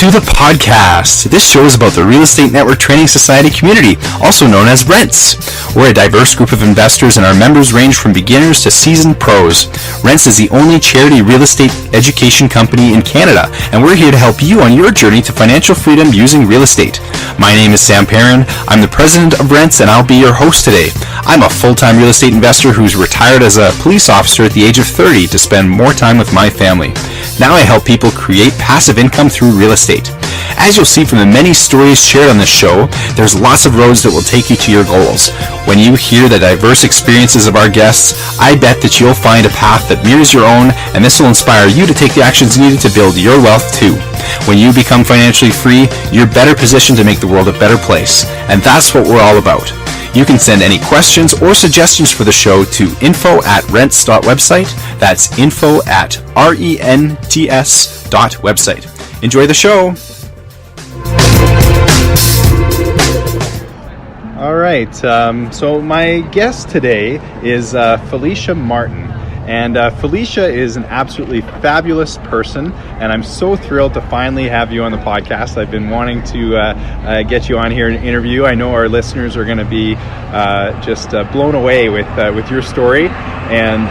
to the podcast. This show is about the Real Estate Network Training Society community, also known as Rents. We're a diverse group of investors and our members range from beginners to seasoned pros. Rents is the only charity real estate education company in Canada, and we're here to help you on your journey to financial freedom using real estate. My name is Sam Perrin. I'm the president of Rents, and I'll be your host today. I'm a full-time real estate investor who's retired as a police officer at the age of 30 to spend more time with my family. Now I help people create passive income through real estate. As you'll see from the many stories shared on this show, there's lots of roads that will take you to your goals. When you hear the diverse experiences of our guests, I bet that you'll find a path that mirrors your own, and this will inspire you to take the actions needed to build your wealth too. When you become financially free, you're better positioned to make the world a better place. And that's what we're all about. You can send any questions or suggestions for the show to info@rents.website. That's info@rents.website. Enjoy the show. All right. So my guest today is Felisha Martin. And Felisha is an absolutely fabulous person, and I'm so thrilled to finally have you on the podcast. I've been wanting to get you on here and interview. I know our listeners are going to be just blown away with your story and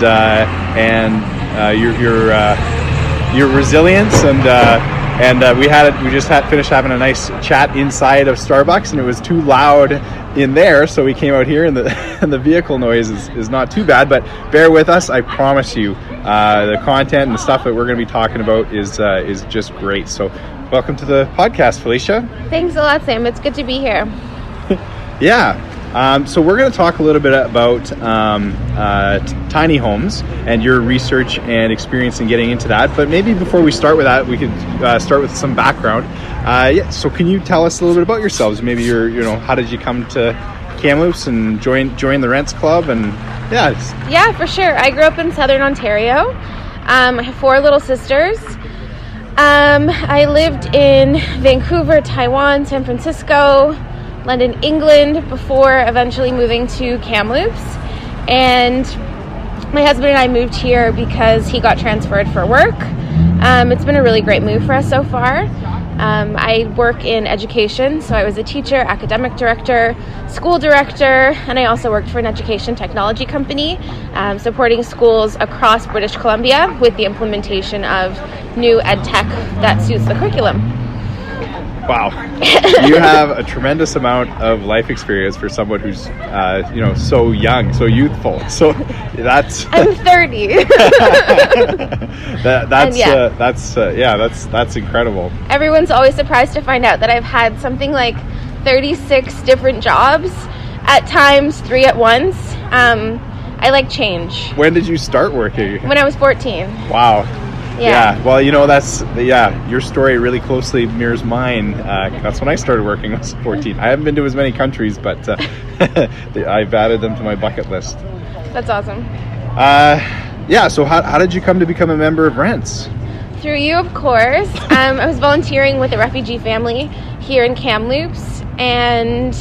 your resilience and we just finished having a nice chat inside of Starbucks, and it was too loud in there, so we came out here, and the vehicle noise is not too bad, but bear with us. I promise you, the content and the stuff that we're going to be talking about is just great. So welcome to the podcast, Felisha. Thanks a lot, Sam. It's good to be here. Yeah. So we're going to talk a little bit about tiny homes and your research and experience in getting into that. But maybe before we start with that, we could start with some background. So can you tell us a little bit about yourselves? Maybe how did you come to Kamloops and join the Rents Club? And Yeah, for sure. I grew up in Southern Ontario. I have 4 little sisters. I lived in Vancouver, Taiwan, San Francisco, London, England, before eventually moving to Kamloops. And my husband and I moved here because he got transferred for work. It's been a really great move for us so far. I work in education, so I was a teacher, academic director, school director, and I also worked for an education technology company, supporting schools across British Columbia with the implementation of new EdTech that suits the curriculum. Wow. You have a tremendous amount of life experience for someone who's, so young, so youthful. So that's... I'm 30. That's incredible. Everyone's always surprised to find out that I've had something like 36 different jobs, at times 3 at once. I like change. When did you start working? When I was 14. Wow. Yeah. Well, your story really closely mirrors mine. That's when I started working. I was 14. I haven't been to as many countries, but I've added them to my bucket list. That's awesome. So how did you come to become a member of Rents? Through you, of course. I was volunteering with a refugee family here in Kamloops and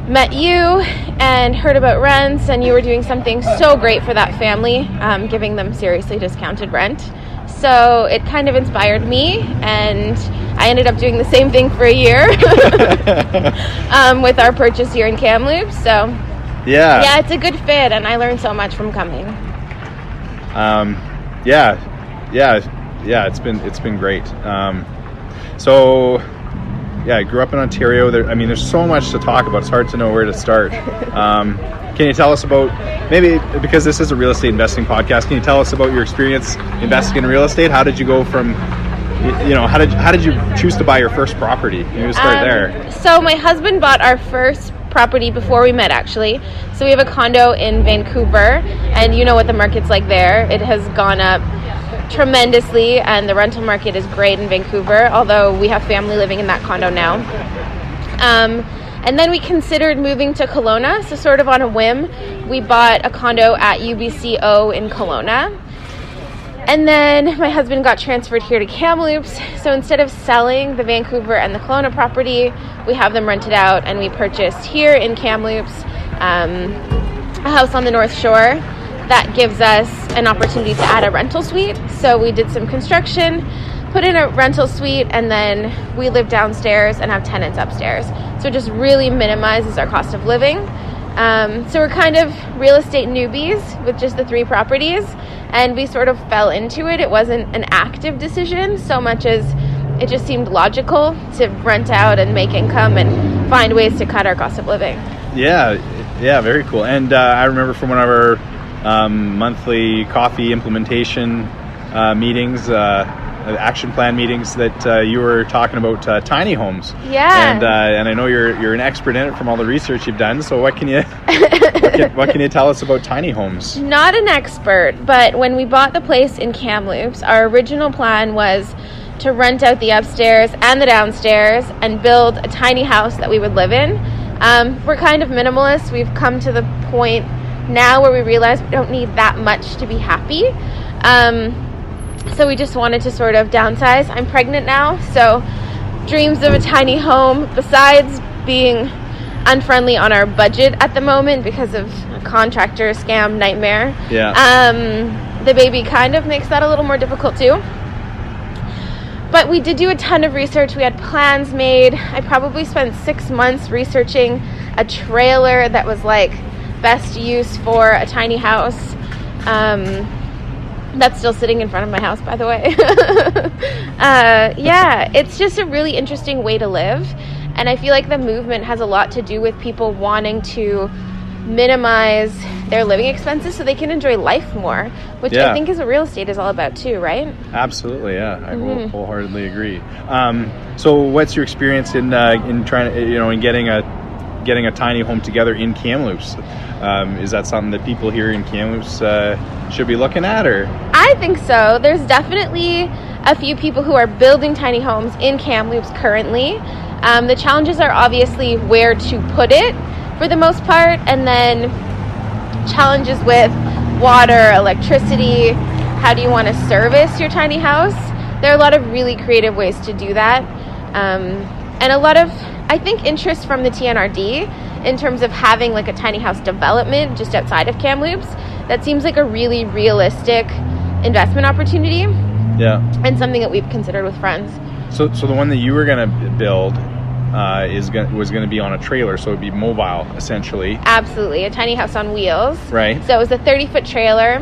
met you and heard about Rents, and you were doing something so great for that family, giving them seriously discounted rent. So it kind of inspired me, and I ended up doing the same thing for a year with our purchase here in Kamloops. So yeah, it's a good fit, and I learned so much from coming. It's been great. I grew up in Ontario. There's so much to talk about. It's hard to know where to start. Can you tell us about, maybe because this is a real estate investing podcast, can you tell us about your experience investing in real estate? How did you go from, how did you choose to buy your first property? Maybe start there. So my husband bought our first property before we met, actually. So we have a condo in Vancouver, and you know what the market's like there. It has gone up tremendously, and the rental market is great in Vancouver, although we have family living in that condo now. And then we considered moving to Kelowna, so sort of on a whim, we bought a condo at UBCO in Kelowna. And then my husband got transferred here to Kamloops, so instead of selling the Vancouver and the Kelowna property, we have them rented out, and we purchased here in Kamloops a house on the North Shore that gives us an opportunity to add a rental suite. So we did some construction, put in a rental suite, and then we live downstairs and have tenants upstairs. So it just really minimizes our cost of living. So we're kind of real estate newbies with just the 3 properties, and we sort of fell into it. It wasn't an active decision so much as it just seemed logical to rent out and make income and find ways to cut our cost of living. Yeah, very cool. And I remember from one of our monthly coffee implementation meetings, action plan meetings, that you were talking about tiny homes. Yeah. And I know you're an expert in it from all the research you've done. So what can you what can you tell us about tiny homes? Not an expert, but when we bought the place in Kamloops, our original plan was to rent out the upstairs and the downstairs and build a tiny house that we would live in. We're kind of minimalist. We've come to the point now where we realize we don't need that much to be happy. So we just wanted to sort of downsize. I'm pregnant now, so dreams of a tiny home, besides being unfriendly on our budget at the moment because of a contractor scam nightmare. Yeah. The baby kind of makes that a little more difficult too. But we did do a ton of research. We had plans made. I probably spent 6 months researching a trailer that was like best use for a tiny house. That's still sitting in front of my house, by the way. Yeah, it's just a really interesting way to live. And I feel like the movement has a lot to do with people wanting to minimize their living expenses so they can enjoy life more, which I think is what real estate is all about too, right? Absolutely, yeah. I wholeheartedly agree. So what's your experience in trying to, in getting a tiny home together in Kamloops? Is that something that people here in Kamloops should be looking at, or? I think so. There's definitely a few people who are building tiny homes in Kamloops currently. The challenges are obviously where to put it for the most part, and then challenges with water, electricity, how do you want to service your tiny house? There are a lot of really creative ways to do that, and a lot of, I think, interest from the TNRD in terms of having like a tiny house development just outside of Kamloops. That seems like a really realistic investment opportunity, and something that we've considered with friends. So the one that you were going to build was going to be on a trailer, so it would be mobile, essentially. Absolutely, a tiny house on wheels. Right. So it was a 30-foot trailer,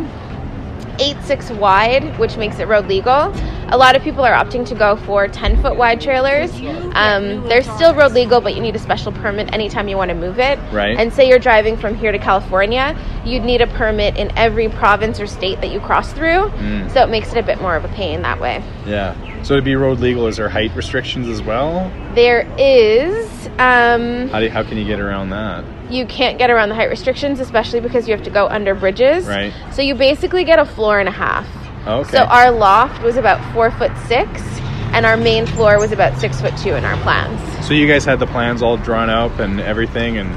8.6 wide, which makes it road legal. A lot of people are opting to go for 10-foot wide trailers. They're still road legal, but you need a special permit anytime you want to move it. Right. And say you're driving from here to California, you'd need a permit in every province or state that you cross through. So it makes it a bit more of a pain that way. Yeah. So to be road legal, is there height restrictions as well? There is. How can you get around that? You can't get around the height restrictions, especially because you have to go under bridges. Right. So you basically get a floor and a half. Okay. So our loft was about 4'6", and our main floor was about 6'2" in our plans. So you guys had the plans all drawn up and everything, and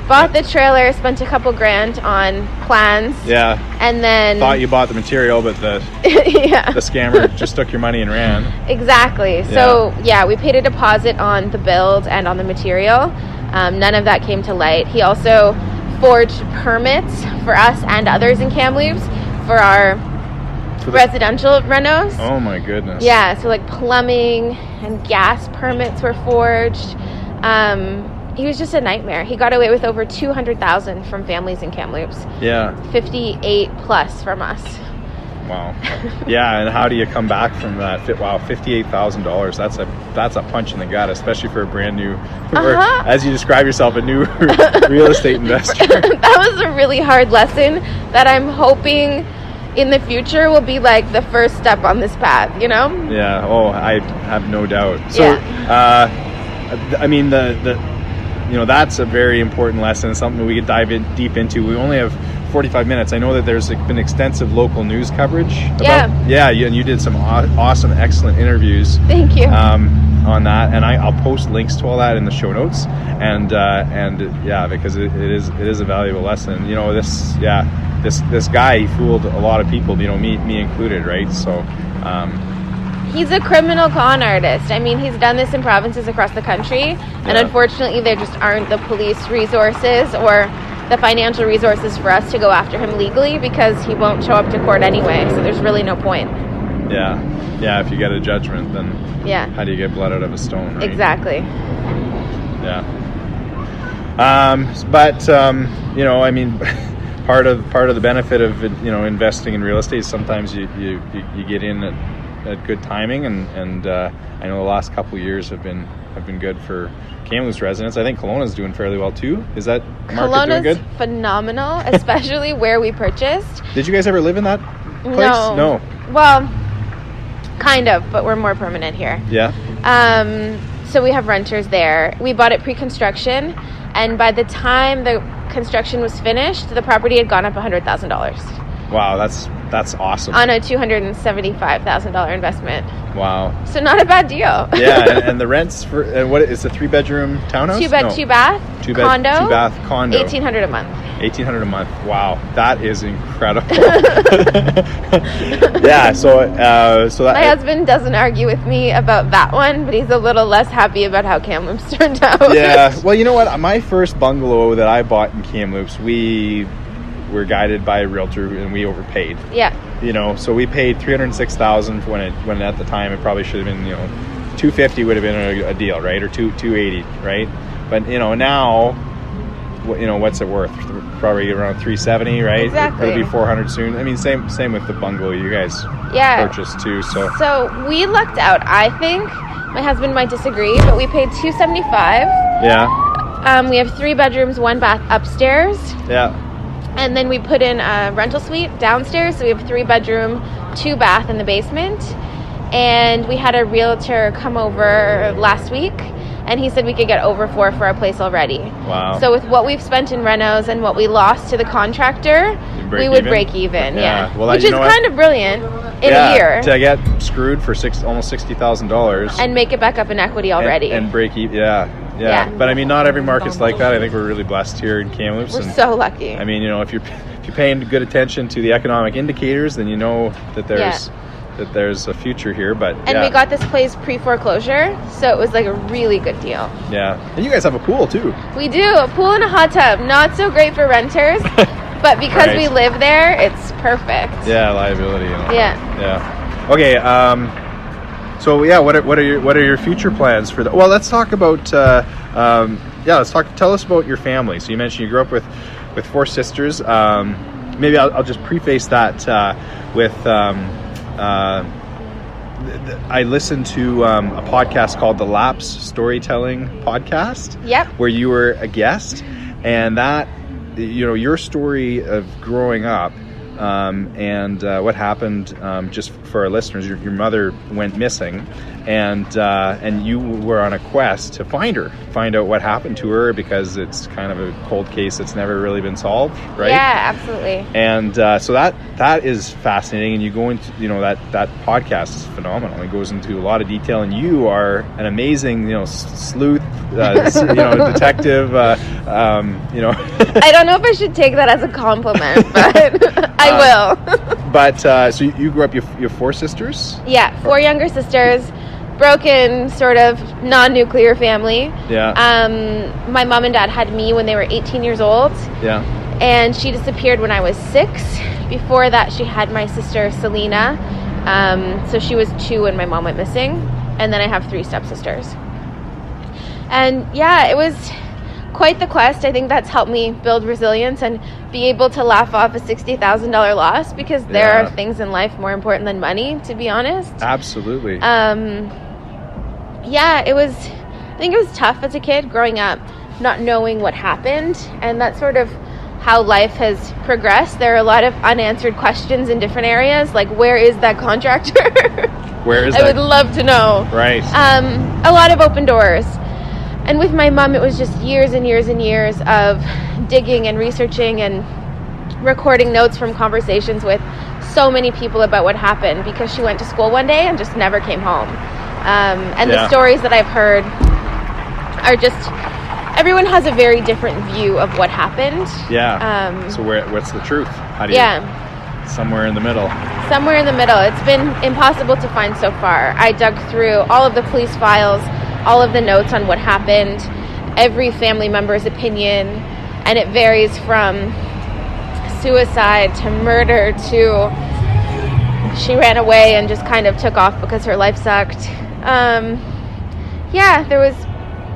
bought the trailer, spent a couple grand on plans. Yeah. And then thought you bought the material, but the the scammer just took your money and ran. Exactly. So we paid a deposit on the build and on the material. None of that came to light. He also forged permits for us and others in Kamloops for our residential renos. Oh my goodness. Yeah, so like plumbing and gas permits were forged. He was just a nightmare. He got away with over $200,000 from families in Kamloops. Yeah. 58 plus from us. Wow. Yeah, and how do you come back from that? Wow, $58,000. That's a punch in the gut, especially for a brand new, or, as you describe yourself, a new real estate investor. That was a really hard lesson that I'm hoping in the future will be like the first step on this path, you know? Yeah. Oh, I have no doubt. So, I mean, that's a very important lesson, something we could dive in deep into. We only have 45 minutes. I know that there's been extensive local news coverage about, and you did some awesome, excellent interviews. Thank you. On that, and I'll post links to all that in the show notes, and because it is a valuable lesson. This guy, he fooled a lot of people, me included, right? So he's a criminal con artist. I mean, he's done this in provinces across the country, and unfortunately there just aren't the police resources or the financial resources for us to go after him legally, because he won't show up to court anyway, so there's really no point. Yeah, if you get a judgment, then how do you get blood out of a stone, right? Exactly. Yeah. But I mean, part of the benefit of investing in real estate is sometimes you get in at good timing, and I know the last couple of years have been good for Kamloops residents. I think Kelowna's doing fairly well too. Is that market doing good? Kelowna's phenomenal, especially where we purchased. Did you guys ever live in that place? No. Well, kind of, but we're more permanent here. Yeah. So we have renters there. We bought it pre-construction, and by the time the construction was finished, the property had gone up $100,000. Wow, that's awesome. On a $275,000 investment. Wow. So not a bad deal. Yeah, and the rents for what is a 3-bedroom townhouse? 2-bed, 2-bath condo. 2-bath condo. $1,800 a month. $1,800 a month. Wow, that is incredible. Yeah. So that my husband doesn't argue with me about that one, but he's a little less happy about how Kamloops turned out. Yeah. Well, you know what? My first bungalow that I bought in Kamloops, we were guided by a realtor and we overpaid. Yeah. So we paid $306,000 when at the time it probably should have been $250 would have been a deal, right? Or $280, right? But now, what's it worth? Probably around $370, right? Exactly. It'll be $400 soon. I mean, same with the bungalow you guys purchased too. So we lucked out. I think my husband might disagree, but we paid $275. Yeah. We have 3 bedrooms, 1 bath upstairs. Yeah. And then we put in a rental suite downstairs. So we have 3-bedroom, 2 bath in the basement. And we had a realtor come over last week, and he said we could get over 4 for our place already. Wow. So with what we've spent in renos and what we lost to the contractor, we would break even. Yeah. Well, which is kind of brilliant in a year. To get screwed for almost $60,000 and make it back up in equity already. And break even. Yeah. But I mean, not every market's like that. I think we're really blessed here in Kamloops. We're so lucky. I mean, if you're paying good attention to the economic indicators, then you know that there's a future here. But we got this place pre-foreclosure, so it was like a really good deal. Yeah. And you guys have a pool too. We do, a pool and a hot tub. Not so great for renters, but because we live there, it's perfect. Yeah, liability. Yeah. Okay. So what are your future plans for well, let's talk about tell us about your family. So you mentioned you grew up with 4 sisters. Maybe I'll just preface that with I listened to a podcast called the Lapse Storytelling Podcast. Yep. Where you were a guest, and that your story of growing up. And what happened, just for our listeners, your mother went missing, and you were on a quest to find out what happened to her, because it's kind of a cold case that's never really been solved, right? Yeah, absolutely. And so that is fascinating, and you go into that podcast is phenomenal. It goes into a lot of detail, and you are an amazing sleuth, detective. I don't know if I should take that as a compliment, but I will. But so you grew up. You have 4 sisters. Yeah, 4 younger sisters. Broken, sort of non-nuclear family. Yeah. My mom and dad had me when they were 18 years old. Yeah. And she disappeared when I was 6. Before that, she had my sister Selena. So she was 2 when my mom went missing. And then I have 3 stepsisters. And yeah, it was quite the quest. I think that's helped me build resilience and be able to laugh off a $60,000 loss, because there are things in life more important than money, to be honest. Absolutely. I think it was tough as a kid growing up, not knowing what happened, and that's sort of how life has progressed. There are a lot of unanswered questions in different areas, like where is that contractor? Where is I would love to know. Right. A lot of open doors. And with my mom, it was just years and years and years of digging and researching and recording notes from conversations with so many people about what happened, because she went to school one day and just never came home. The stories that I've heard are just, everyone has a very different view of what happened. Yeah. So what's the truth? How do you? Yeah. Somewhere in the middle. Somewhere in the middle. It's been impossible to find so far. I dug through all of the police files, all of the notes on what happened, every family member's opinion, and it varies from suicide to murder to she ran away and just kind of took off because her life sucked. There was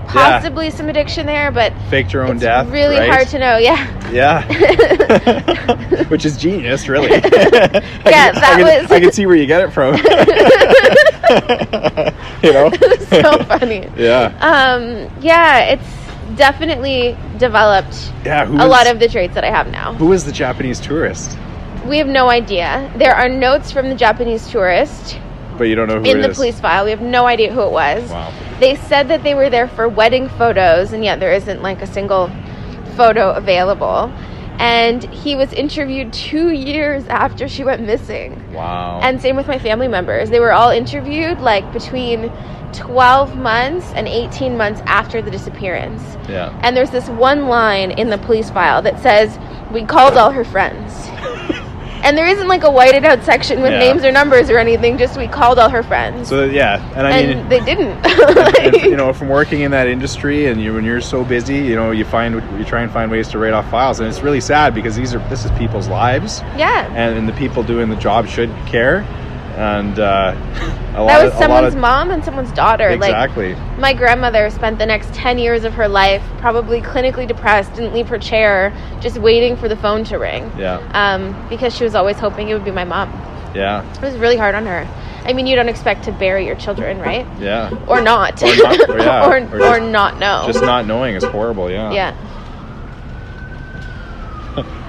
possibly some addiction there, but faked her own it's death. Really right? hard to know. Yeah. Which is genius, really. I can see where you get it from. So funny. Yeah. It's definitely developed a lot of the traits that I have now. Who was the Japanese tourist? We have no idea. There are notes from the Japanese tourist, but you don't know who in the police file. We have no idea who it was. Wow. They said that they were there for wedding photos, and yet there isn't like a single photo available. And he was interviewed 2 years after she went missing. Wow. And same with my family members. They were all interviewed like between 12 months and 18 months after the disappearance. Yeah. And there's this one line in the police file that says, "We called all her friends." And there isn't like a whited out section with names or numbers or anything, just we called all her friends. So and I mean they didn't. and, from working in that industry, and when you're so busy, you try and find ways to write off files, and it's really sad because this is people's lives. Yeah. And the people doing the job should care. And that was someone's mom and someone's daughter. Exactly. Like, my grandmother spent the next 10 years of her life probably clinically depressed, didn't leave her chair, just waiting for the phone to ring. Yeah. Because she was always hoping it would be my mom. Yeah. It was really hard on her. I mean, you don't expect to bury your children, right? Yeah. Or not. Or not know. Just not knowing is horrible. Yeah. Yeah.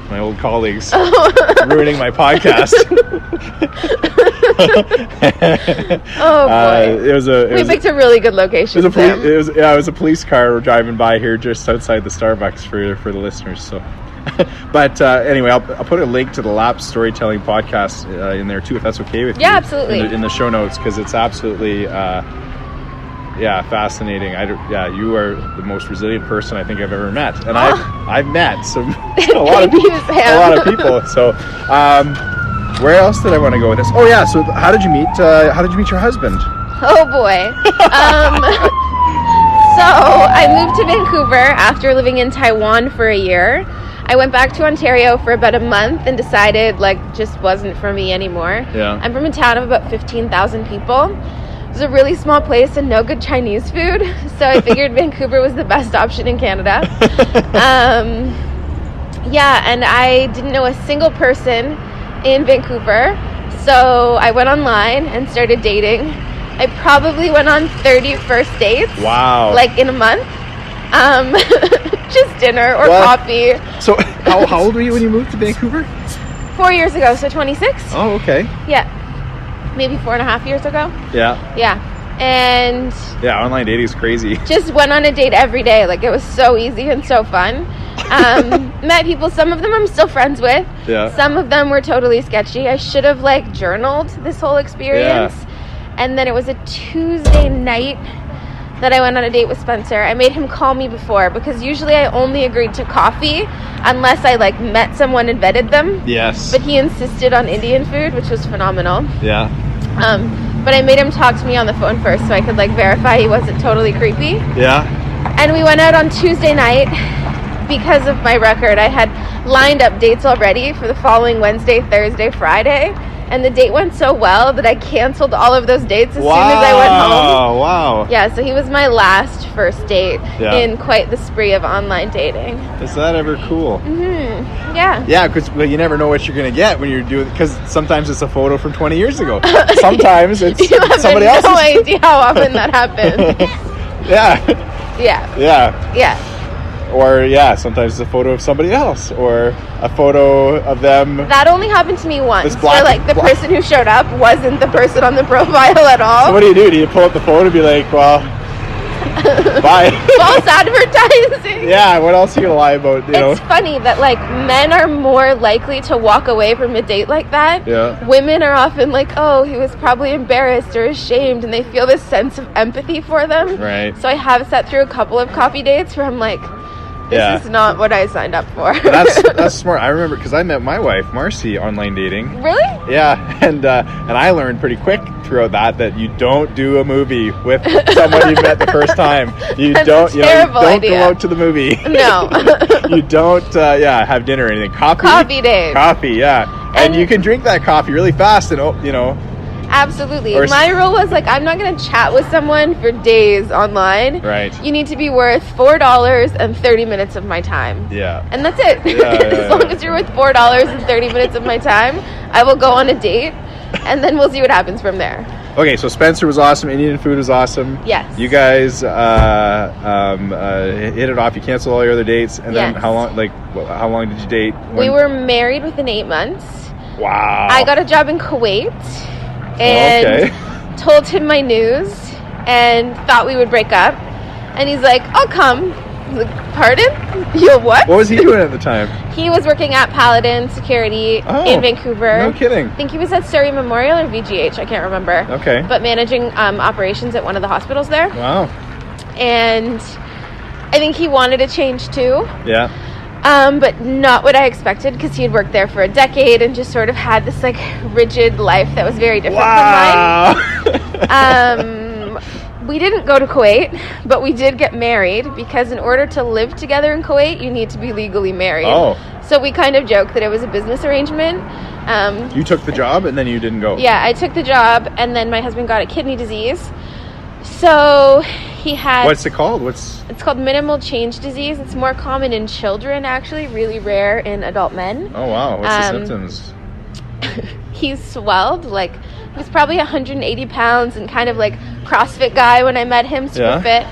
My old colleagues ruining my podcast. Oh boy! We picked a really good location. It was a police car driving by here just outside the Starbucks for the listeners. So, but anyway, I'll put a link to the Lapse Storytelling podcast in there too, if that's okay with you. Yeah, absolutely. In the show notes, because it's absolutely. Fascinating. You are the most resilient person I think I've ever met, and I've met a lot of people. So, where else did I want to go with this? Oh yeah. So, how did you meet your husband? Oh boy. So I moved to Vancouver after living in Taiwan for a year. I went back to Ontario for about a month and decided just wasn't for me anymore. Yeah. I'm from a town of about 15,000 people. It was a really small place and no good Chinese food, so I figured Vancouver was the best option in Canada. And I didn't know a single person in Vancouver, so I went online and started dating. I probably went on 30 first dates. Wow. In a month. Just dinner or coffee. So how old were you when you moved to Vancouver? 4 years ago, so 26. Oh, okay. Yeah. Maybe 4.5 years ago. Yeah. And online dating is crazy. Just went on a date every day. It was so easy and so fun. Met people, some of them I'm still friends with. Yeah. Some of them were totally sketchy. I should have journaled this whole experience. Yeah. And then it was a Tuesday night that I went on a date with Spencer. I made him call me before because usually I only agreed to coffee unless I met someone and vetted them. Yes. But he insisted on Indian food, which was phenomenal. Yeah. But I made him talk to me on the phone first so I could verify he wasn't totally creepy. Yeah. And we went out on Tuesday night. Because of my record, I had lined up dates already for the following Wednesday, Thursday, Friday. And the date went so well that I canceled all of those dates as soon as I went home. Wow. Yeah, so he was my last first date in quite the spree of online dating. Is that ever cool? Mm-hmm. Yeah. Yeah, because you never know what you're going to get when you're doing, because sometimes it's a photo from 20 years ago. Sometimes it's somebody else's. You have no idea how often that happens. Yeah. Or, sometimes it's a photo of somebody else, or a photo of them. That only happened to me once, where the person who showed up wasn't the person on the profile at all. So what do? Do you pull up the phone and be like, well, bye? False advertising. Yeah, what else are you going to lie about, It's funny that, men are more likely to walk away from a date like that. Yeah. Women are often oh, he was probably embarrassed or ashamed, and they feel this sense of empathy for them. Right. So I have sat through a couple of coffee dates where I'm this is not what I signed up for. That's smart. I remember because I met my wife Marcy online dating. Really? Yeah, and I learned pretty quick throughout that you don't do a movie with someone you met the first time. You don't go out to the movie. No. You don't have dinner or anything. Coffee date. Coffee, yeah. And you can drink that coffee really fast and, Absolutely. Or- My rule was like, I'm not going to chat with someone for days online. Right. You need to be worth $4 and 30 minutes of my time. Yeah. And that's it. As long as you're worth $4 and 30 minutes of my time, I will go on a date, and then we'll see what happens from there. Okay, so Spencer was awesome. Indian food was awesome. Yes. You guys hit it off. You canceled all your other dates, and then Yes. how long did you date? We were married within 8 months. Wow. I got a job in Kuwait and told him my news and thought we would break up. And he's like, I'll come. I was like, pardon? You what? What was he doing at the time? He was working at Paladin Security in Vancouver. No kidding. I think he was at Surrey Memorial or VGH. I can't remember. Okay. But managing operations at one of the hospitals there. Wow. And I think he wanted a change too. Yeah. But not what I expected, because he had worked there for a decade and just sort of had this like rigid life that was very different than mine. We didn't go to Kuwait, but we did get married, because in order to live together in Kuwait, you need to be legally married. Oh. So we kind of joked that it was a business arrangement. You took the job and then you didn't go. Yeah, I took the job, and then my husband got a kidney disease. So he had... What's it called? It's called minimal change disease. It's more common in children, actually, really rare in adult men. Oh, wow. What's the symptoms? He's swelled, like, he was probably 180 pounds and kind of like CrossFit guy when I met him, super fit.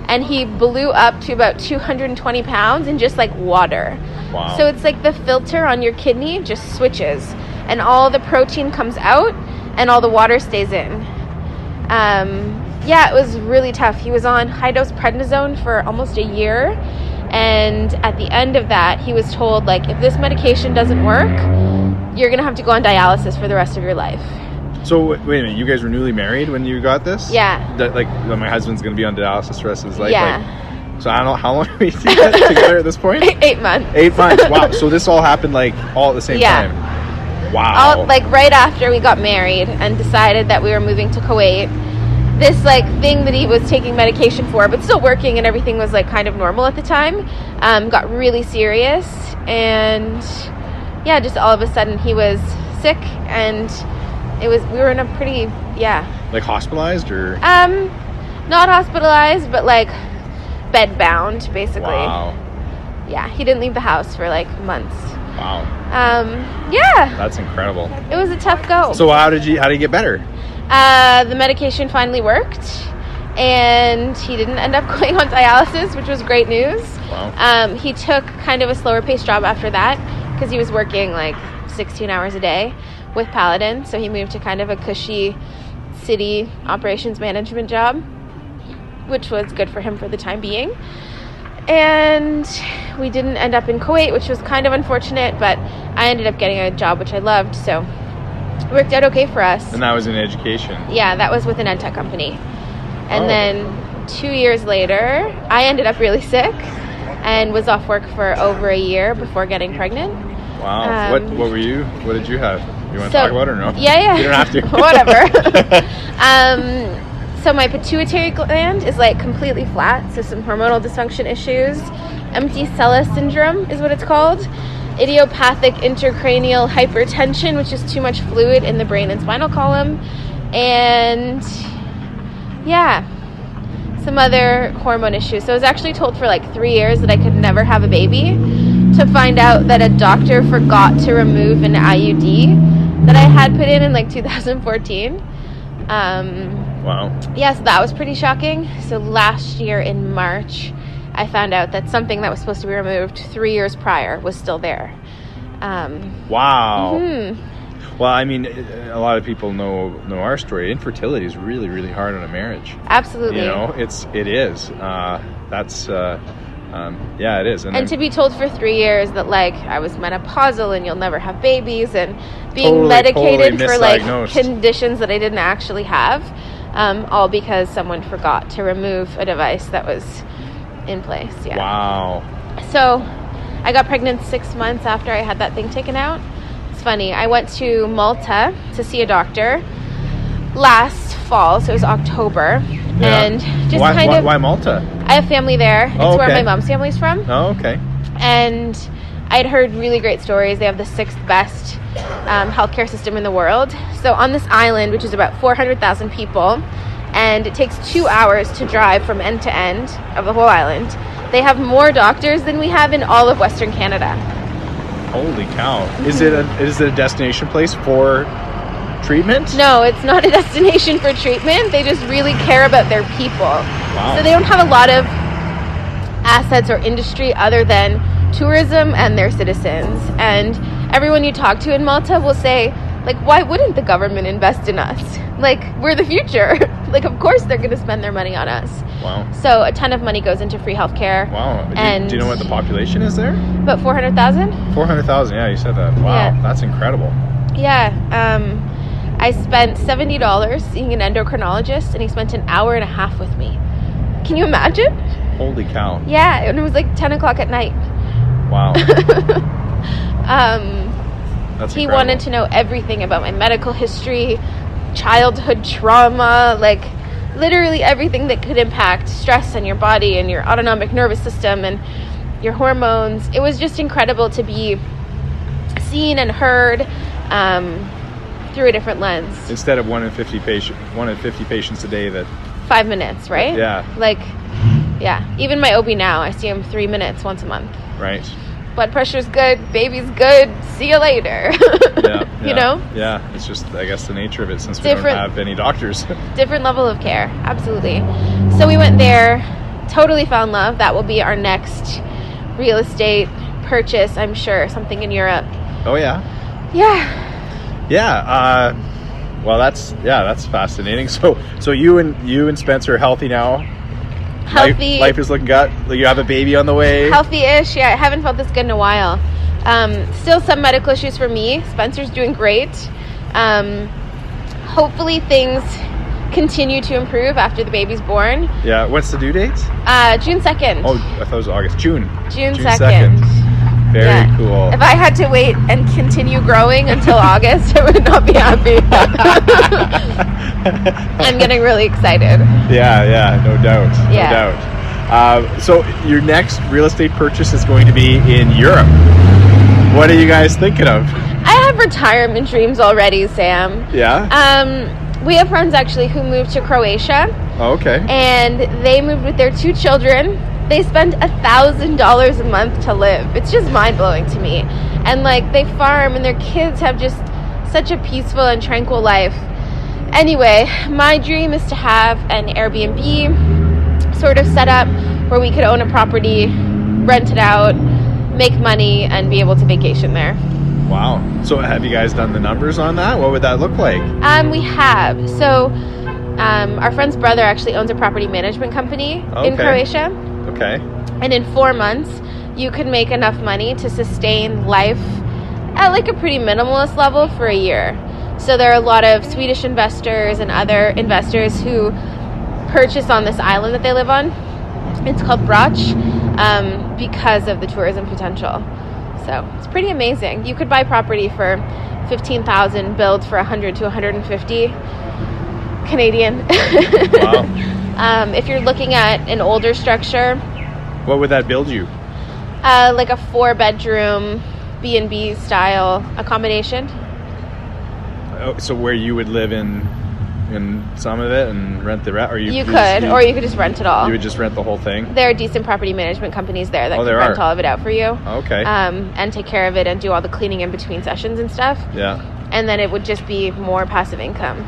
And he blew up to about 220 pounds in just like water. Wow. So it's like the filter on your kidney just switches, and all the protein comes out and all the water stays in. Yeah, it was really tough. He was on high-dose prednisone for almost a year, and at the end of that, he was told, like, if this medication doesn't work, you're going to have to go on dialysis for the rest of your life. So, wait a minute, you guys were newly married when you got this? Yeah. My husband's going to be on dialysis for the rest of his life? Yeah. So, I don't know, how long are we together at this point? 8 months. 8 months, wow. So, this all happened, like, all at the same time? Wow. Right after we got married and decided that we were moving to Kuwait, this like thing that he was taking medication for but still working and everything was like kind of normal at the time, got really serious, and yeah, just all of a sudden he was sick, and we were in a pretty like hospitalized or not hospitalized, but like bed bound basically. Wow. Yeah, he didn't leave the house for like months. Wow. Yeah, that's incredible. It was a tough go. So how did you get better? The medication finally worked, and he didn't end up going on dialysis, which was great news. Wow. He took kind of a slower paced job after that, because he was working like 16 hours a day with Paladin, so he moved to kind of a cushy city operations management job, which was good for him for the time being. And we didn't end up in Kuwait, which was kind of unfortunate, but I ended up getting a job which I loved, so it worked out okay for us. And that was in education? Yeah, that was with an EdTech company. And then 2 years later, I ended up really sick and was off work for over a year before getting pregnant. Wow. What did you have? You want to talk about it or no? Yeah. You don't have to. Whatever. So my pituitary gland is like completely flat, so some hormonal dysfunction issues. Empty sella syndrome is what it's called. Idiopathic intracranial hypertension, which is too much fluid in the brain and spinal column. And yeah, some other hormone issues. So I was actually told for like 3 years that I could never have a baby, to find out that a doctor forgot to remove an IUD that I had put in like 2014. Wow. Yeah, so that was pretty shocking. So last year in March, I found out that something that was supposed to be removed 3 years prior was still there. Wow. Mm-hmm. Well, I mean, a lot of people know our story. Infertility is really, really hard on a marriage. Absolutely. You know, it is. It is. And to be told for 3 years that like I was menopausal and you'll never have babies, and being medicated for like conditions that I didn't actually have, all because someone forgot to remove a device that was in place. Yeah. Wow. So I got pregnant 6 months after I had that thing taken out. It's funny. I went to Malta to see a doctor last fall, so it was October. Yeah. And just why Malta? I have family there. It's where my mom's family's from. Oh, okay. And I'd heard really great stories. They have the 6th best healthcare system in the world. So on this island, which is about 400,000 people, and it takes 2 hours to drive from end to end of the whole island, they have more doctors than we have in all of Western Canada. Holy cow. Is it a destination place for treatment? No, it's not a destination for treatment. They just really care about their people. Wow. So they don't have a lot of assets or industry other than tourism and their citizens. And everyone you talk to in Malta will say, like, why wouldn't the government invest in us? Like, we're the future. Like, of course they're going to spend their money on us. Wow. So a ton of money goes into free healthcare. Wow. And do you know what the population is there? About 400,000. 400,000. Yeah, you said that. Wow, Yeah. that's incredible. Yeah. I spent $70 seeing an endocrinologist, and he spent an hour and a half with me. Can you imagine? Holy cow. Yeah, and it was like 10 o'clock at night. Wow. That's He incredible. wanted to know everything about my medical history, childhood trauma, like literally everything that could impact stress in your body and your autonomic nervous system and your hormones. It was just incredible to be seen and heard through a different lens. Instead of 1 in 50 patients a day that 5 minutes, right? Yeah. Like, yeah. Even my OB now, I see him 3 minutes once a month. right. Blood pressure's good, baby's good, see you later. Yeah, You know? Yeah, it's just, I guess, the nature of it since we Different- don't have any doctors. Different level of care, absolutely. So we went there, totally fell in love. That will be our next real estate purchase, I'm sure, something in Europe. Oh yeah. Yeah. Yeah. Well, that's fascinating. So you and Spencer are healthy now. Healthy. Life is looking good. You have a baby on the way. Healthy-ish, yeah. I haven't felt this good in a while. Still some medical issues for me. Spencer's doing great. Hopefully things continue to improve after the baby's born. Yeah. What's the due date? June 2nd. Oh, I thought it was August. June 2nd. Very Yeah. cool. If I had to wait and continue growing until August, I would not be happy. I'm getting really excited. Yeah. No doubt. Yeah. No doubt. So your next real estate purchase is going to be in Europe. What are you guys thinking of? I have retirement dreams already, Sam. Yeah. We have friends actually who moved to Croatia, Oh, okay. and they moved with their 2 children. They spend $1,000 a month to live. It's just mind-blowing to me. And like, they farm, and their kids have just such a peaceful and tranquil life. Anyway, my dream is to have an Airbnb sort of set up where we could own a property, rent it out, make money, and be able to vacation there. Wow. So have you guys done the numbers on that? What would that look like? We have. So our friend's brother actually owns a property management company in Okay. Croatia. Okay. And in 4 months, you could make enough money to sustain life at like a pretty minimalist level for a year. So there are a lot of Swedish investors and other investors who purchase on this island that they live on. It's called Brach because of the tourism potential. So it's pretty amazing. You could buy property for $15,000, build for $100 to $150 Canadian. Wow. If you're looking at an older structure, What would that build you? like a 4-bedroom B&B style accommodation. Oh, so where you would live in some of it and rent the rest, or You could, or you could just rent it all. you would just rent the whole thing. There are decent property management companies there that Oh, can there rent are. all of it out for you. Okay. And take care of it and do all the cleaning in between sessions and stuff. Yeah. And then it would just be more passive income.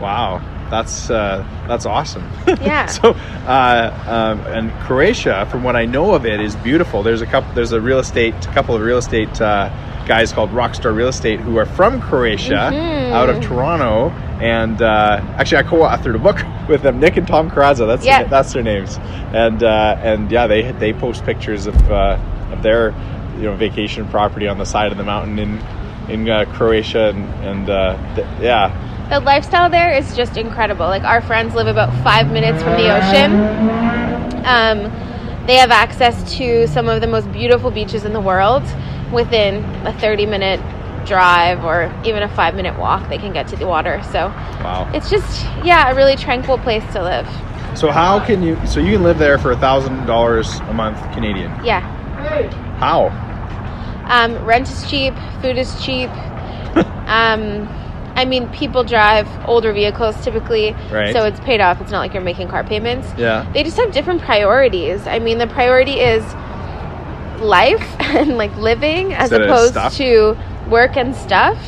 Wow. That's awesome. Yeah. So, and Croatia, from what I know of it, is beautiful. There's a couple of real estate guys called Rockstar Real Estate who are from Croatia, out of Toronto, and actually I co-authored a book with them, Nick and Tom Carrazza. That's their names, and yeah, they post pictures of their vacation property on the side of the mountain in Croatia, and yeah. The lifestyle there is just incredible. Like, our friends live about 5 minutes from the ocean. They have access to some of the most beautiful beaches in the world within a 30-minute drive or even a 5-minute walk. They can get to the water. So Wow. it's just, a really tranquil place to live. So how can you? So you can live there for $1,000 a month Canadian. Yeah. How? Rent is cheap, food is cheap. I mean, people drive older vehicles typically, Right. so it's paid off. It's not like you're making car payments. Yeah. They just have different priorities. I mean, the priority is life and like living as Instead of opposed stuff. to work and stuff.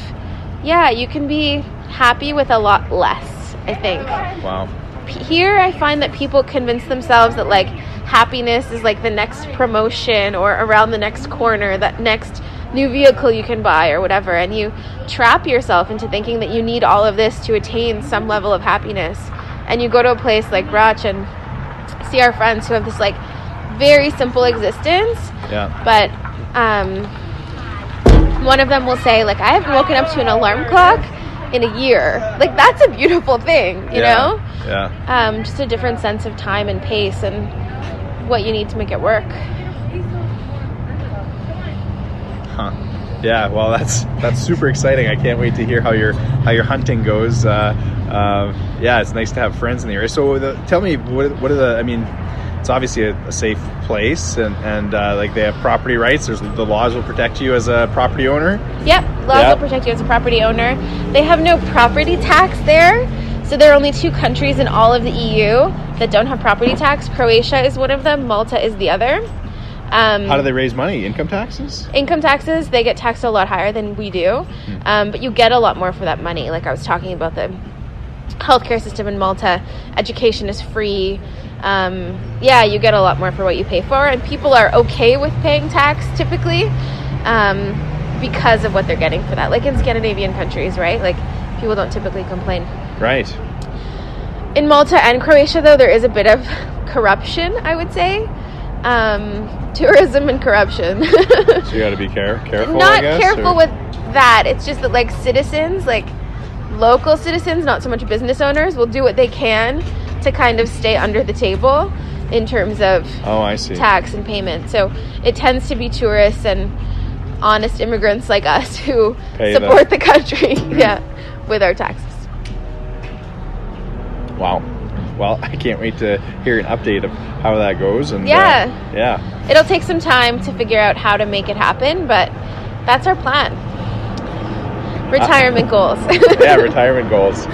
Yeah, you can be happy with a lot less, I think. Wow. Here I find that people convince themselves that like happiness is like the next promotion or around the next corner, that next new vehicle you can buy or whatever, and you trap yourself into thinking that you need all of this to attain some level of happiness. And you go to a place like Rach and see our friends who have this like very simple existence, Yeah. but one of them will say like, I haven't woken up to an alarm clock in a year. Like, that's a beautiful thing, you know? Yeah. Just a different sense of time and pace and what you need to make it work. Huh. Yeah, well, that's super exciting. I can't wait to hear how your hunting goes. Yeah, it's nice to have friends in the area. So tell me, what are the? I mean, it's obviously a safe place, and like they have property rights. The laws will protect you as a property owner. Yep, laws will protect you as a property owner. They have no property tax there. So there are only 2 countries in all of the EU that don't have property tax. Croatia is one of them. Malta is the other. How do they raise money? Income taxes? Income taxes, they get taxed a lot higher than we do. But you get a lot more for that money. Like I was talking about the healthcare system in Malta. Education is free. Yeah, you get a lot more for what you pay for. And people are okay with paying tax typically because of what they're getting for that. Like in Scandinavian countries, right? Like people don't typically complain. Right. In Malta and Croatia, though, there is a bit of corruption, I would say. Tourism and corruption. So you got to be careful. Not I guess, careful or? with that. It's just that like citizens, like local citizens, not so much business owners, will do what they can to kind of stay under the table in terms of I see. tax and payment. So it tends to be tourists and honest immigrants like us who support the country, with our taxes. Wow. Well, I can't wait to hear an update of how that goes. And yeah. It'll take some time to figure out how to make it happen, but that's our plan. Retirement goals. Yeah, retirement goals.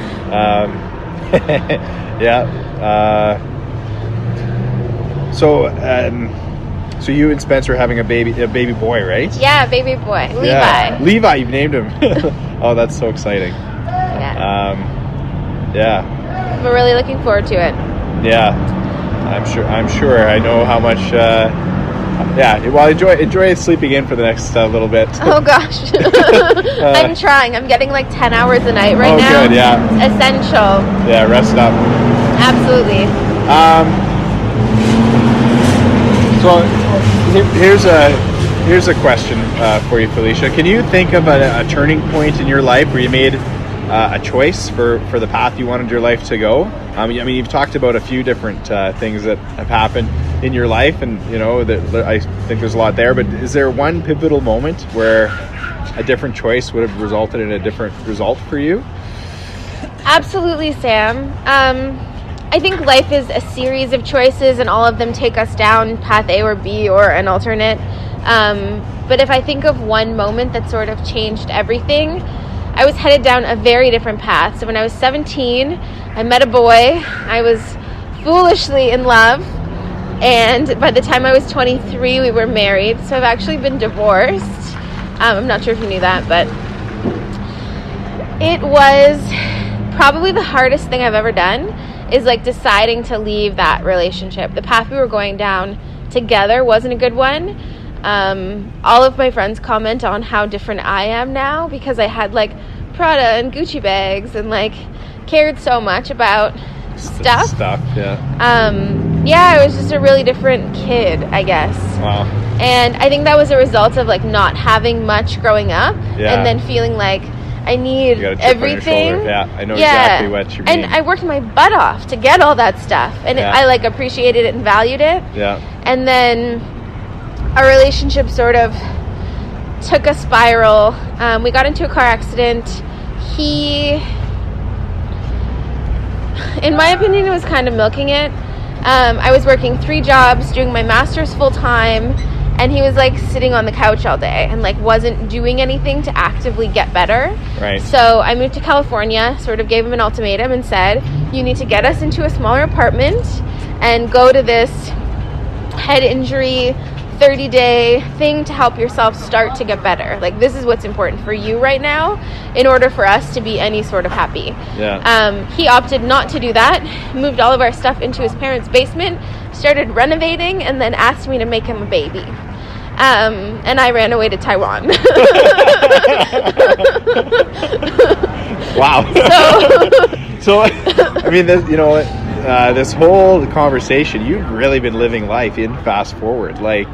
Yeah. So you and Spencer are having a baby boy, right? Yeah, baby boy. Levi. Yeah. Levi, you've named him. Oh, that's so exciting. Yeah. Yeah. We're really looking forward to it. Yeah. I'm sure. I know how much. Well, enjoy sleeping in for the next little bit. Oh gosh. I'm trying. I'm getting like 10 hours a night right now. Oh, good. Yeah. It's essential. Yeah. Rest up. Absolutely. So here's a question for you, Felisha. Can you think of a turning point in your life where you made a choice for the path you wanted your life to go? I mean, you've talked about a few different things that have happened in your life, and that I think there's a lot there. But is there one pivotal moment where a different choice would have resulted in a different result for you? Absolutely, Sam. I think life is a series of choices, and all of them take us down path A or B or an alternate. But if I think of one moment that sort of changed everything, I was headed down a very different path. So when I was 17, I met a boy. I was foolishly in love. And by the time I was 23, we were married. So I've actually been divorced. I'm not sure if you knew that, but it was probably the hardest thing I've ever done, is like deciding to leave that relationship. The path we were going down together wasn't a good one. All of my friends comment on how different I am now, because I had like Prada and Gucci bags and like cared so much about stuff. I was just a really different kid, I guess. Wow. And I think that was a result of like not having much growing up, and then feeling like I need everything. Yeah, I know exactly what you mean. And I worked my butt off to get all that stuff, and I like appreciated it and valued it. Yeah. And then our relationship sort of took a spiral. We got into a car accident. He, in my opinion, was kind of milking it. I was working 3 jobs, doing my master's full time, and he was like sitting on the couch all day and like wasn't doing anything to actively get better. Right. So I moved to California, sort of gave him an ultimatum and said, you need to get us into a smaller apartment and go to this head injury 30-day thing to help yourself start to get better. Like, this is what's important for you right now in order for us to be any sort of happy. Yeah. He opted not to do that, moved all of our stuff into his parents' basement, started renovating, and then asked me to make him a baby. And I ran away to Taiwan. Wow. So I mean, this whole conversation, you've really been living life in fast forward, like,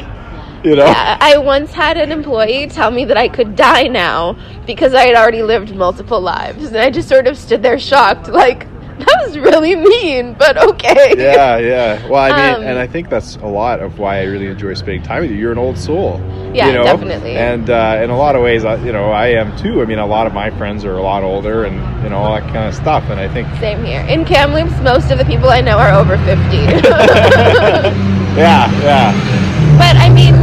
Yeah, I once had an employee tell me that I could die now because I had already lived multiple lives, and I just sort of stood there shocked, like, that was really mean, but okay. Yeah. Well, I mean, and I think that's a lot of why I really enjoy spending time with you. You're an old soul. Yeah, definitely. And in a lot of ways, I am too. I mean, a lot of my friends are a lot older, and all that kind of stuff. And I think same here. In Kamloops, most of the people I know are over 50. Yeah. But I mean,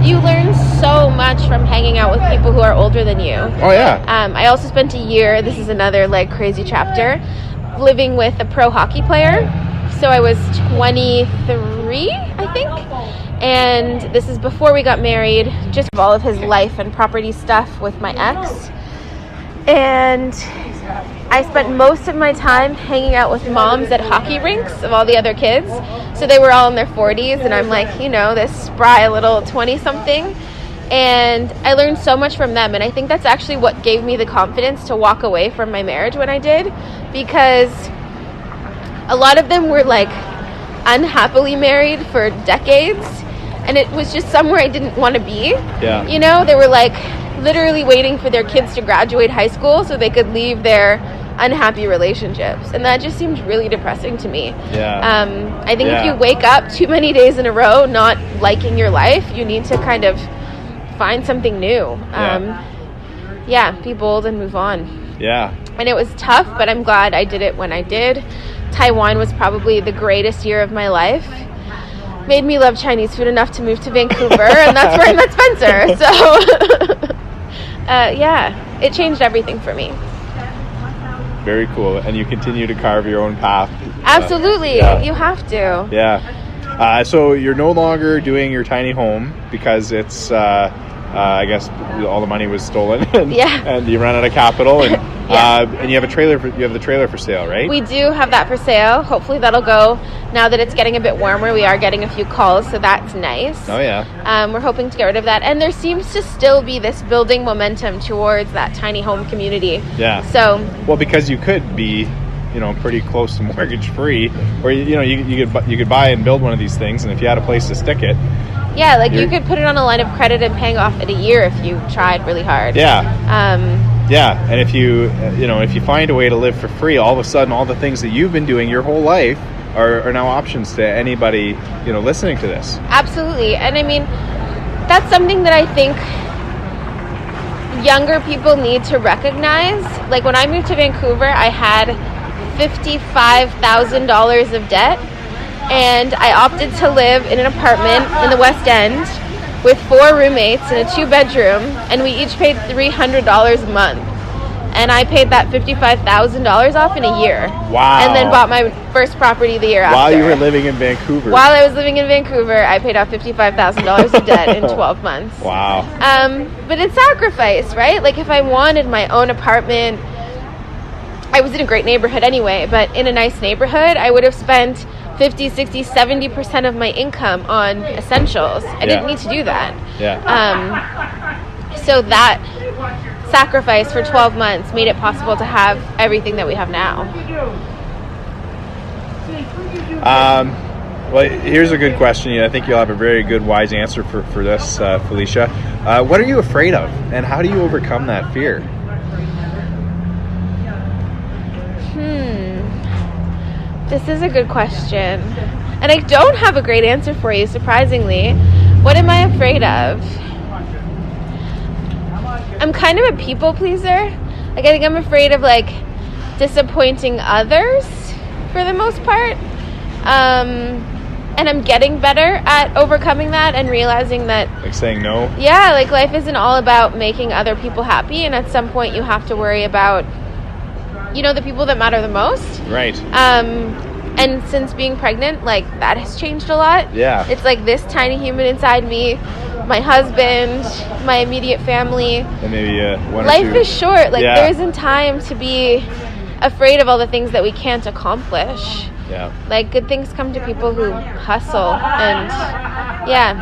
you learn so much from hanging out with people who are older than you. Oh yeah. I also spent a year, this is another like crazy chapter, living with a pro hockey player. So I was 23, I think. And this is before we got married, just all of his life and property stuff with my ex. And I spent most of my time hanging out with moms at hockey rinks of all the other kids. So they were all in their 40s, and I'm like, this spry little 20-something. And I learned so much from them, and I think that's actually what gave me the confidence to walk away from my marriage when I did, because a lot of them were like unhappily married for decades, and it was just somewhere I didn't want to be. Yeah. They were like literally waiting for their kids to graduate high school so they could leave their unhappy relationships, and that just seemed really depressing to me. Yeah. I think if you wake up too many days in a row not liking your life, you need to kind of find something new. Be bold and move on. Yeah. And it was tough, but I'm glad I did it when I did. Taiwan was probably the greatest year of my life. Made me love Chinese food enough to move to Vancouver, and that's where I met Spencer. So, it changed everything for me. Very cool. And you continue to carve your own path. Absolutely. You have to. Yeah. So you're no longer doing your tiny home because it's, I guess, all the money was stolen, and you ran out of capital, and and you have a trailer. You have the trailer for sale, right? We do have that for sale. Hopefully that'll go now that it's getting a bit warmer. We are getting a few calls, so that's nice. Oh yeah. We're hoping to get rid of that, and there seems to still be this building momentum towards that tiny home community. Yeah. So. Well, because you could be, pretty close to mortgage free, or you could buy and build one of these things, and if you had a place to stick it. Yeah, like you could put it on a line of credit and paying off in a year if you tried really hard. Yeah. And if you find a way to live for free, all of a sudden all the things that you've been doing your whole life are now options to anybody, listening to this. Absolutely. And I mean, that's something that I think younger people need to recognize. Like when I moved to Vancouver, I had $55,000 of debt. And I opted to live in an apartment in the West End with 4 roommates in a 2-bedroom, and we each paid $300 a month. And I paid that $55,000 off in a year. Wow. And then bought my first property the year after. While you were living in Vancouver. While I was living in Vancouver, I paid off $55,000 of debt in 12 months. Wow. But it's sacrifice, right? Like if I wanted my own apartment, I was in a great neighborhood anyway, but in a nice neighborhood, I would have spent 50, 60, 70% of my income on essentials. I didn't need to do that. Yeah. So that sacrifice for 12 months made it possible to have everything that we have now. Well, here's a good question. I think you'll have a very good, wise answer for this, Felisha. What are you afraid of, and how do you overcome that fear? This is a good question. And I don't have a great answer for you, surprisingly. What am I afraid of? I'm kind of a people pleaser. Like, I think I'm afraid of, disappointing others for the most part. And And I'm getting better at overcoming that and realizing that... Like saying no? Yeah, like life isn't all about making other people happy. And at some point you have to worry about, you know, the people that matter the most. Right. And since being pregnant, like, that has changed a lot. Yeah. It's like this tiny human inside me, my husband, my immediate family. And maybe one or Life two. is short. Like, Yeah. there isn't time to be afraid of all the things that we can't accomplish. Yeah. Like, good things come to people who hustle and, yeah,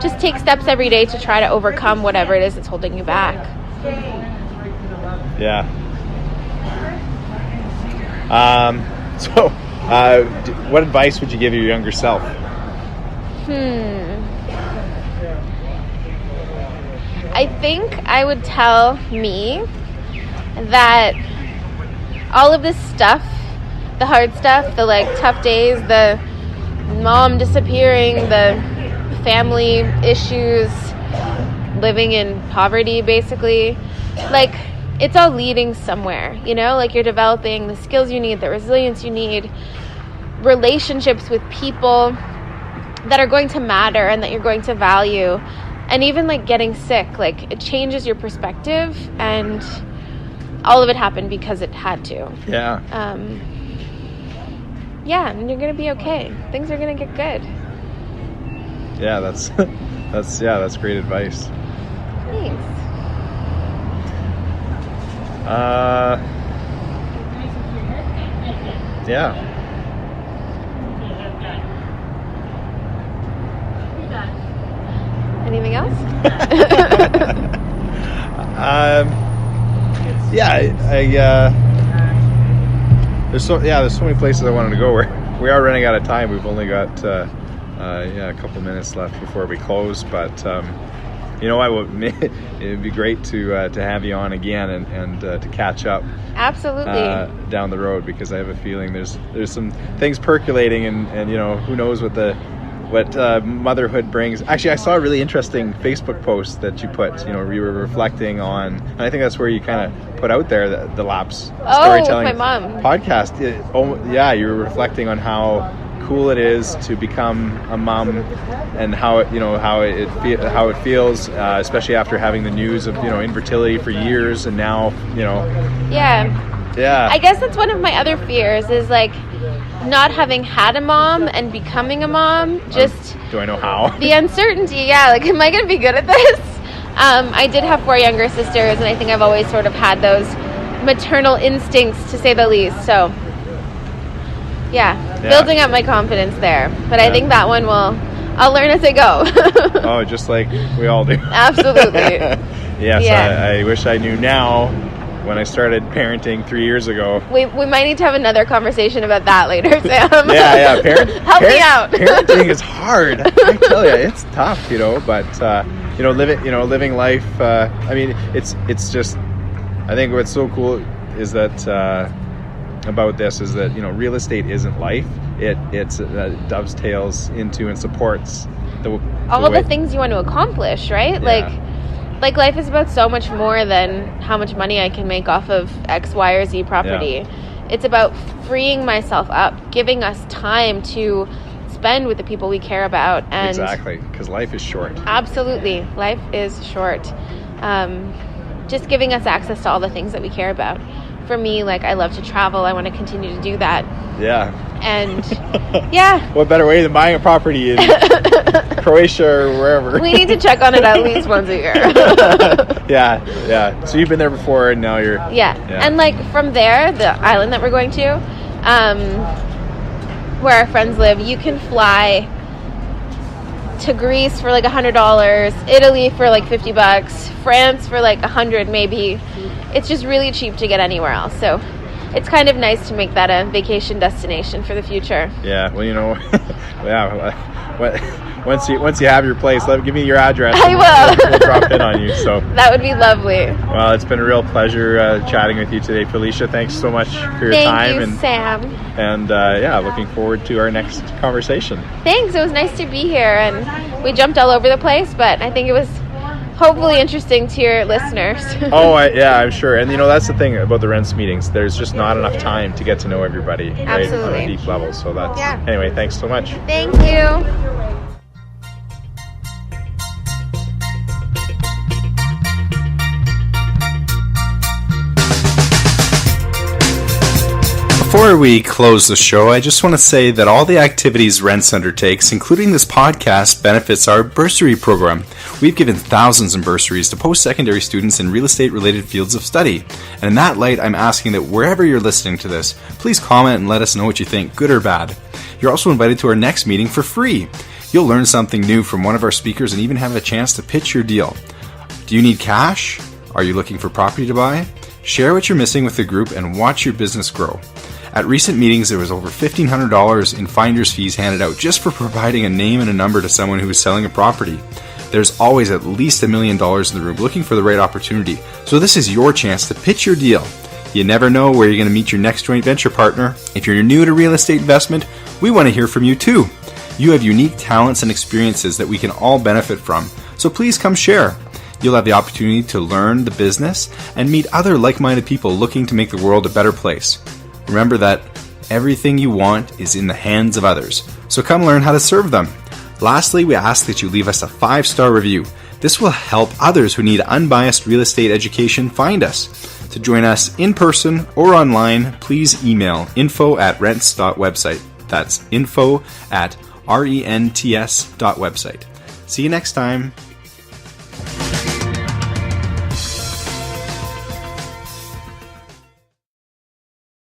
just take steps every day to try to overcome whatever it is that's holding you back. Yeah. So, what advice would you give your younger self? I think I would tell me that all of this stuff, the hard stuff, the like tough days, the mom disappearing, the family issues, living in poverty basically, like, it's all leading somewhere, you know? Like, you're developing the skills you need, the resilience you need, relationships with people that are going to matter and that you're going to value. And even, like, getting sick, like, it changes your perspective, and all of it happened because it had to. Yeah. Yeah, and you're going to be okay. Things are going to get good. Yeah, that's great advice. Thanks. Yeah. Anything else? There's so many places I wanted to go. We are running out of time. We've only got a couple minutes left before we close, but you know, it'd be great to have you on again and to catch up. Absolutely. Down the road, because I have a feeling there's some things percolating, and you know, who knows what motherhood brings. Actually, I saw a really interesting Facebook post that you put, you know, where you were reflecting on, and I think that's where you kind of put out there the Lapse Storytelling with my mom. podcast. You were reflecting on how cool it is to become a mom, and how it feels, especially after having the news of, you know, infertility for years, and now, you know. Yeah. I guess that's one of my other fears, is like not having had a mom and becoming a mom. Just do I know how? The uncertainty. Yeah, like, am I going to be good at this? I did have 4 younger sisters, and I think I've always sort of had those maternal instincts, to say the least. So, yeah. Building up my confidence there. But I think that one I'll learn as I go. Oh, just like we all do. Absolutely. Yes, Yeah. I wish I knew now when I started parenting 3 years ago. We might need to have another conversation about that later, Sam. Yeah. Help me out. Parenting is hard. I tell you, it's tough, you know, but you know, living life, I mean, it's just, I think what's so cool is that about this is that, you know, real estate isn't life. It dovetails into and supports all the things you want to accomplish, right? Yeah. Like life is about so much more than how much money I can make off of X, Y, or Z property. Yeah. It's about freeing myself up, giving us time to spend with the people we care about. And exactly, because life is short. Absolutely, life is short. Just giving us access to all the things that we care about. For me, like, I love to travel. I want to continue to do that. Yeah. And yeah. What better way than buying a property in Croatia or wherever? We need to check on it at least once a year. Yeah. So you've been there before, and now you're... Yeah. And like from there, the island that we're going to, where our friends live, you can fly to Greece for like $100, Italy for like $50, France for like $100 maybe. It's just really cheap to get anywhere else. So it's kind of nice to make that a vacation destination for the future. Yeah, well, you know, once you have your place, give me your address. I will. We'll drop in on you. So that would be lovely. Well, it's been a real pleasure chatting with you today, Felisha. Thanks so much for your time. Thank you, Sam. And looking forward to our next conversation. Thanks. It was nice to be here, and we jumped all over the place, but I think it was hopefully interesting to your listeners. Yeah, I'm sure. And that's the thing about the rents meetings. There's just not enough time to get to know everybody, right, Absolutely. on a deep level. So anyway, thanks so much. Thank you. Before we close the show, I just want to say that all the activities Rents undertakes, including this podcast, benefits our bursary program. We've given thousands in bursaries to post-secondary students in real estate-related fields of study. And in that light, I'm asking that wherever you're listening to this, please comment and let us know what you think, good or bad. You're also invited to our next meeting for free. You'll learn something new from one of our speakers and even have a chance to pitch your deal. Do you need cash? Are you looking for property to buy? Share what you're missing with the group and watch your business grow. At recent meetings, there was over $1,500 in finder's fees handed out just for providing a name and a number to someone who is selling a property. There's always at least $1 million in the room looking for the right opportunity, so this is your chance to pitch your deal. You never know where you're going to meet your next joint venture partner. If you're new to real estate investment, we want to hear from you too. You have unique talents and experiences that we can all benefit from, so please come share. You'll have the opportunity to learn the business and meet other like-minded people looking to make the world a better place. Remember that everything you want is in the hands of others, so come learn how to serve them. Lastly, we ask that you leave us a 5-star review. This will help others who need unbiased real estate education find us. To join us in person or online, please email info@rents.website. That's info@rents.website. See you next time.